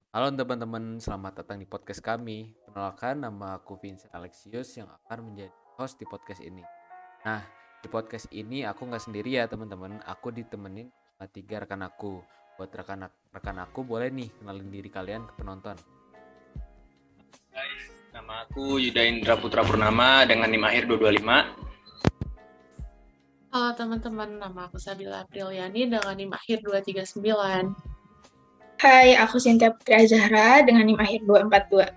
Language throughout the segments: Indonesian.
Halo teman-teman, selamat datang di podcast kami. Perkenalkan, nama aku Vincent Alexius yang akan menjadi host di podcast ini. Nah, di podcast ini aku nggak sendiri ya teman-teman, aku ditemenin sama tiga rekan aku. Buat rekan aku boleh nih kenalin diri kalian ke penonton. Guys, nama aku Yuda Indra Putra Purnama dengan NIM akhir 225. Halo teman-teman, nama aku Sabila Apriliani dengan NIM akhir 239. Hai, aku Cynthia Putri Azahra dengan NIM akhir 242.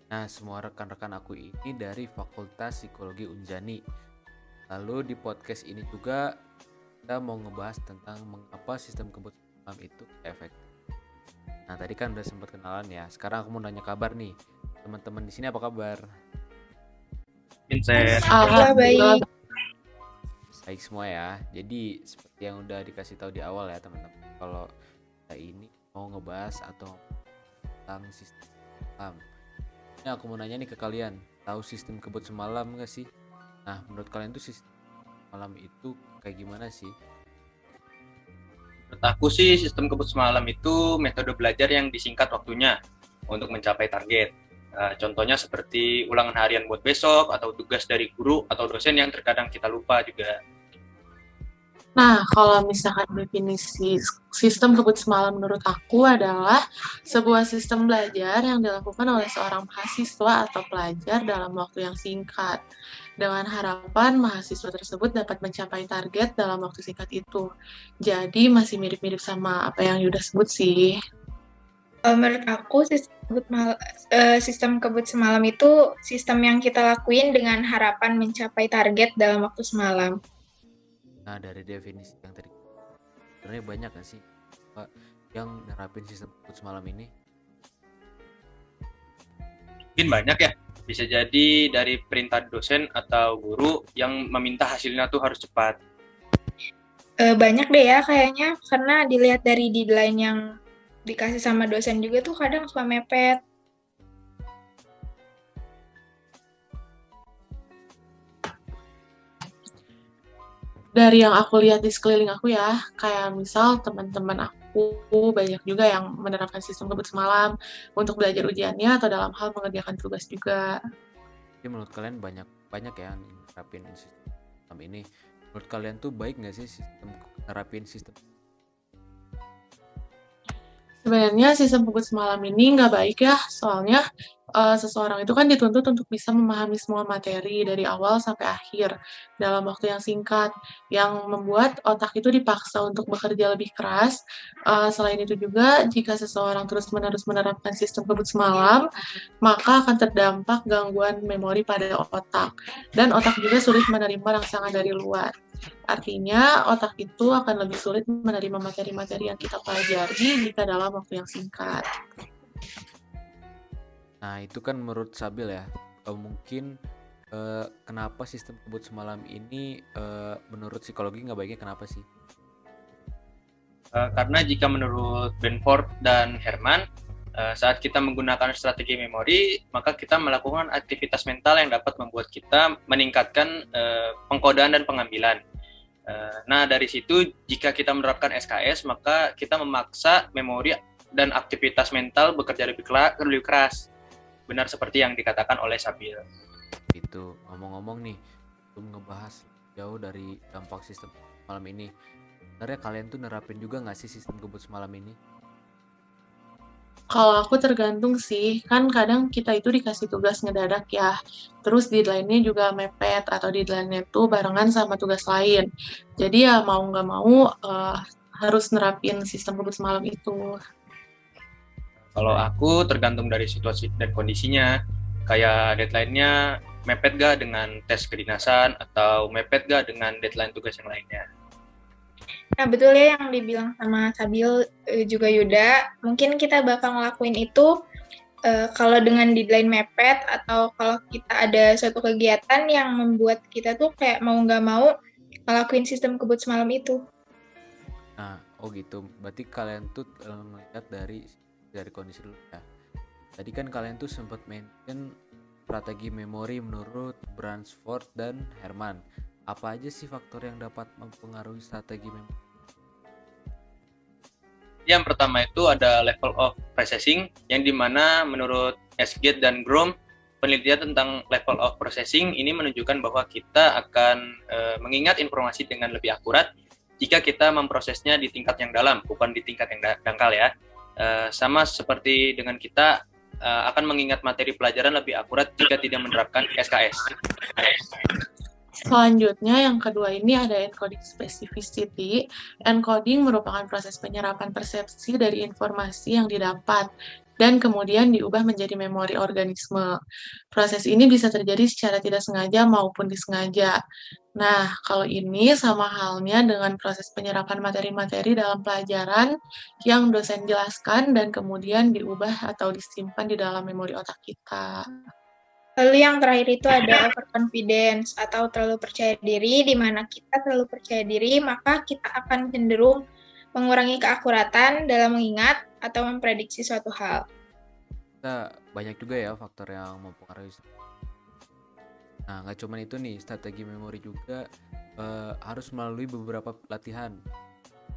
Nah, semua rekan-rekan aku ini dari Fakultas Psikologi Unjani. Lalu di podcast ini juga kita mau ngebahas tentang mengapa sistem kebut semalam itu efektif. Nah, tadi kan udah sempat kenalan ya. Sekarang aku mau nanya kabar nih. Teman-teman di sini apa kabar? Vincent. Alhamdulillah. baik. Baik semua ya. Jadi seperti yang udah dikasih tahu di awal ya teman-teman. Kalau kita ini mau ngebahas atau tentang sistem semalam. Ini aku mau nanya nih ke kalian. Tahu sistem kebut semalam nggak sih? Nah, menurut kalian tuh sistem semalam itu kayak gimana sih? Menurut aku sih sistem kebut semalam itu metode belajar yang disingkat waktunya untuk mencapai target. Contohnya seperti ulangan harian buat besok atau tugas dari guru atau dosen yang terkadang kita lupa juga. Nah, kalau misalkan definisi sistem kebut semalam menurut aku adalah sebuah sistem belajar yang dilakukan oleh seorang mahasiswa atau pelajar dalam waktu yang singkat, dengan harapan mahasiswa tersebut dapat mencapai target dalam waktu singkat itu. Jadi masih mirip-mirip sama apa yang Yuda sebut sih. Menurut aku sistem kebut semalam itu sistem yang kita lakuin dengan harapan mencapai target dalam waktu semalam. Nah, dari definisi yang tadi sebenarnya banyak nggak sih Pak yang nerapin sistem kebut semalam ini? Mungkin banyak ya. Bisa jadi dari perintah dosen atau guru yang meminta hasilnya tuh harus cepat. Banyak deh ya kayaknya, karena dilihat dari deadline yang dikasih sama dosen juga tuh kadang suka mepet. Dari yang aku lihat di sekeliling aku ya, kayak misal teman-teman aku banyak juga yang menerapkan sistem kebut semalam untuk belajar ujiannya atau dalam hal mengerjakan tugas juga. Jadi menurut kalian banyak banyak ya yang nerapin sistem ini. Menurut kalian tuh baik nggak sih nerapin sistem? Sebenarnya sistem kebut semalam ini nggak baik ya, soalnya seseorang itu kan dituntut untuk bisa memahami semua materi dari awal sampai akhir dalam waktu yang singkat, yang membuat otak itu dipaksa untuk bekerja lebih keras. Selain itu juga, jika seseorang terus-menerus menerapkan sistem kebut semalam, maka akan terdampak gangguan memori pada otak, dan otak juga sulit menerima rangsangan dari luar. Artinya, otak itu akan lebih sulit menerima materi-materi yang kita pelajari jika dalam waktu yang singkat. Nah, itu kan menurut Sabil ya. Mungkin kenapa sistem kebut semalam ini menurut psikologi nggak baiknya kenapa sih? Karena jika menurut Benford dan Herman, saat kita menggunakan strategi memori, maka kita melakukan aktivitas mental yang dapat membuat kita meningkatkan pengkodaan dan pengambilan. Nah, dari situ jika kita menerapkan SKS, maka kita memaksa memori dan aktivitas mental bekerja lebih keras. Benar seperti yang dikatakan oleh Sabil. Itu ngomong-ngomong nih, belum ngebahas jauh dari dampak sistem malam ini. Sebenarnya kalian tuh nerapin juga nggak sih sistem kebut semalam ini? Kalau aku tergantung sih, kan kadang kita itu dikasih tugas ngedadak ya, terus deadline-nya juga mepet atau deadline-nya tuh barengan sama tugas lain. Jadi ya mau nggak mau harus nerapin sistem kebut semalam itu. Kalau aku tergantung dari situasi dan kondisinya, kayak deadline-nya mepet gak dengan tes kedinasan atau mepet gak dengan deadline tugas yang lainnya. Nah, betul ya yang dibilang sama Sabil juga Yuda. Mungkin kita bakal ngelakuin itu kalau dengan deadline mepet atau kalau kita ada suatu kegiatan yang membuat kita tuh kayak mau nggak mau ngelakuin sistem kebut semalam itu. Nah, oh gitu. Berarti kalian tuh melihat dari kondisi dulu ya. Tadi kan kalian tuh sempat mention strategi memori menurut Bransford dan Herman. Apa aja sih faktor yang dapat mempengaruhi strategi memori? Yang pertama itu ada level of processing, yang dimana menurut Esgate dan Grom, penelitian tentang level of processing ini menunjukkan bahwa kita akan mengingat informasi dengan lebih akurat jika kita memprosesnya di tingkat yang dalam, bukan di tingkat yang dangkal ya. Sama seperti dengan kita akan mengingat materi pelajaran lebih akurat jika tidak menerapkan SKS. Selanjutnya, yang kedua ini ada encoding specificity. Encoding merupakan proses penyerapan persepsi dari informasi yang didapat dan kemudian diubah menjadi memori organisme. Proses ini bisa terjadi secara tidak sengaja maupun disengaja. Nah, kalau ini sama halnya dengan proses penyerapan materi-materi dalam pelajaran yang dosen jelaskan dan kemudian diubah atau disimpan di dalam memori otak kita. Lalu yang terakhir itu ada overconfidence atau terlalu percaya diri, di mana kita terlalu percaya diri, maka kita akan cenderung mengurangi keakuratan dalam mengingat atau memprediksi suatu hal. Kita banyak juga ya faktor yang mempengaruhi. Nah, nggak cuma itu nih, strategi memori juga harus melalui beberapa latihan.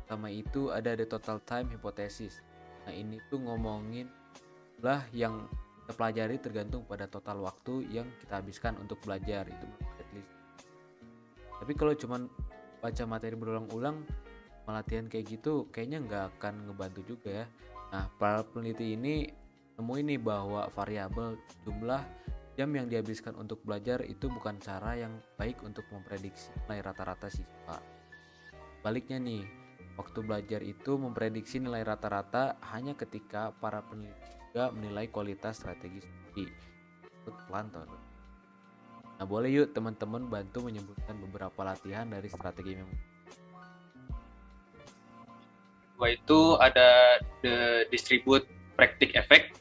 Pertama itu ada the total time hypothesis. Nah, ini tuh ngomongin lah yang kita pelajari tergantung pada total waktu yang kita habiskan untuk belajar itu at least. Tapi kalau cuman baca materi berulang-ulang, latihan kayak gitu kayaknya nggak akan ngebantu juga ya. Nah, para peneliti ini nemuin nih bahwa variabel jumlah jam yang dihabiskan untuk belajar itu bukan cara yang baik untuk memprediksi nilai rata-rata siswa. Baliknya nih, waktu belajar itu memprediksi nilai rata-rata hanya ketika para peneliti juga menilai kualitas strategi studi. Itu pelan tuh. Nah, boleh yuk teman-teman bantu menyebutkan beberapa latihan dari strategi memori. Itu ada the distribute practice effect.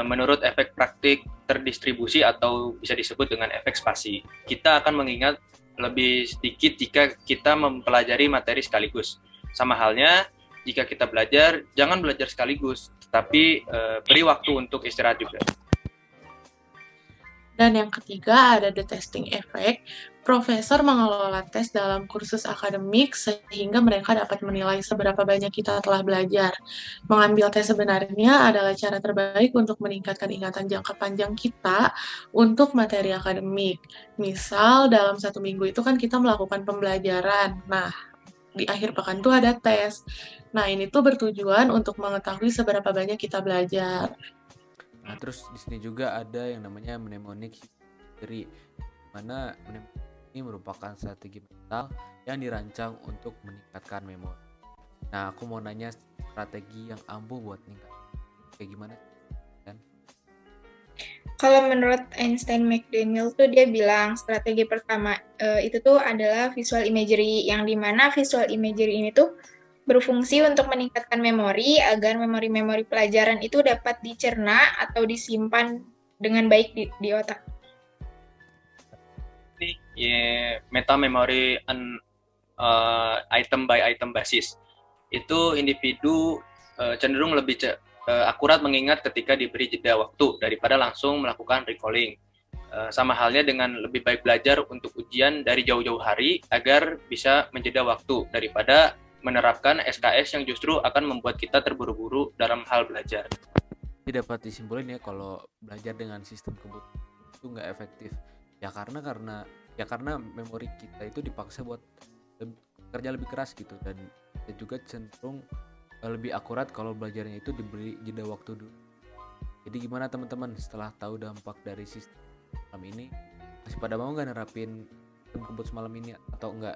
Menurut efek praktik terdistribusi atau bisa disebut dengan efek spasi, kita akan mengingat lebih sedikit jika kita mempelajari materi sekaligus. Sama halnya jika kita belajar, jangan belajar sekaligus, tetapi beri waktu untuk istirahat juga. Dan yang ketiga ada the testing effect. Profesor mengelola tes dalam kursus akademik sehingga mereka dapat menilai seberapa banyak kita telah belajar. Mengambil tes sebenarnya adalah cara terbaik untuk meningkatkan ingatan jangka panjang kita untuk materi akademik. Misal dalam 1 minggu itu kan kita melakukan pembelajaran. Nah, di akhir pekan tuh ada tes. Nah, ini tuh bertujuan untuk mengetahui seberapa banyak kita belajar. Nah, terus di sini juga ada yang namanya mnemonic theory, mana mnemonic ini merupakan strategi mental yang dirancang untuk meningkatkan memori. Nah, aku mau nanya strategi yang ampuh buat meningkatkan kayak gimana? Kan? Kalau menurut Einstein McDaniel tuh dia bilang strategi pertama itu tuh adalah visual imagery, yang dimana visual imagery ini tuh berfungsi untuk meningkatkan memori agar memori-memori pelajaran itu dapat dicerna atau disimpan dengan baik di otak. Ini meta memory item by item basis. Itu individu cenderung lebih akurat mengingat ketika diberi jeda waktu daripada langsung melakukan recalling. Sama halnya dengan lebih baik belajar untuk ujian dari jauh-jauh hari agar bisa menjeda waktu daripada menerapkan SKS yang justru akan membuat kita terburu-buru dalam hal belajar. Jadi dapat disimpulin ya kalau belajar dengan sistem kebut itu nggak efektif. Ya karena memori kita itu dipaksa buat kerja lebih keras gitu, dan kita juga cenderung lebih akurat kalau belajarnya itu diberi jeda waktu dulu. Jadi gimana teman-teman setelah tahu dampak dari sistem malam ini, masih pada mau nggak nerapin sistem kebut semalam ini atau enggak?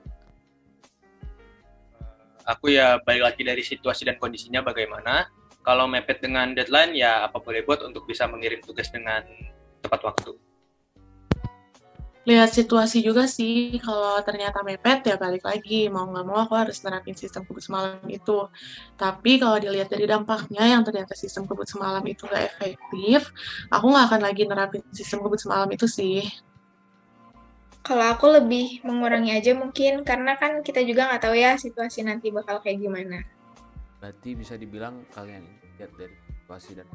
Aku ya balik lagi dari situasi dan kondisinya bagaimana. Kalau mepet dengan deadline ya apa boleh buat untuk bisa mengirim tugas dengan tepat waktu. Lihat situasi juga sih, kalau ternyata mepet ya balik lagi, mau nggak mau aku harus nerapin sistem kebut semalam itu. Tapi kalau dilihat dari dampaknya yang ternyata sistem kebut semalam itu nggak efektif, aku nggak akan lagi nerapin sistem kebut semalam itu sih. Kalau aku lebih mengurangi aja mungkin, karena kan kita juga nggak tahu ya situasi nanti bakal kayak gimana. Berarti bisa dibilang kalian ini lihat dari situasi dan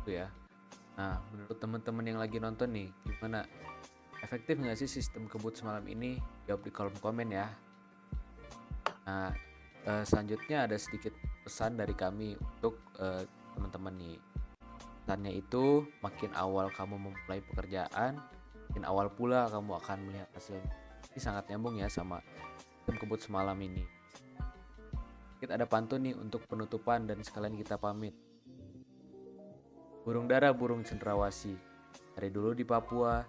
itu ya. Nah, menurut teman-teman yang lagi nonton nih, gimana? Efektif nggak sih sistem kebut semalam ini? Jawab di kolom komen ya. Nah, selanjutnya ada sedikit pesan dari kami untuk teman-teman nih. Pesannya itu, makin awal kamu memulai pekerjaan, makin awal pula kamu akan melihat hasilnya. Ini sangat nyambung ya sama sistem kebut semalam ini. Kita ada pantun nih untuk penutupan dan sekalian kita pamit. Burung dara burung cendrawasih, dari dulu di Papua.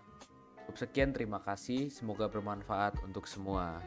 Cukup sekian, terima kasih. Semoga bermanfaat untuk semua.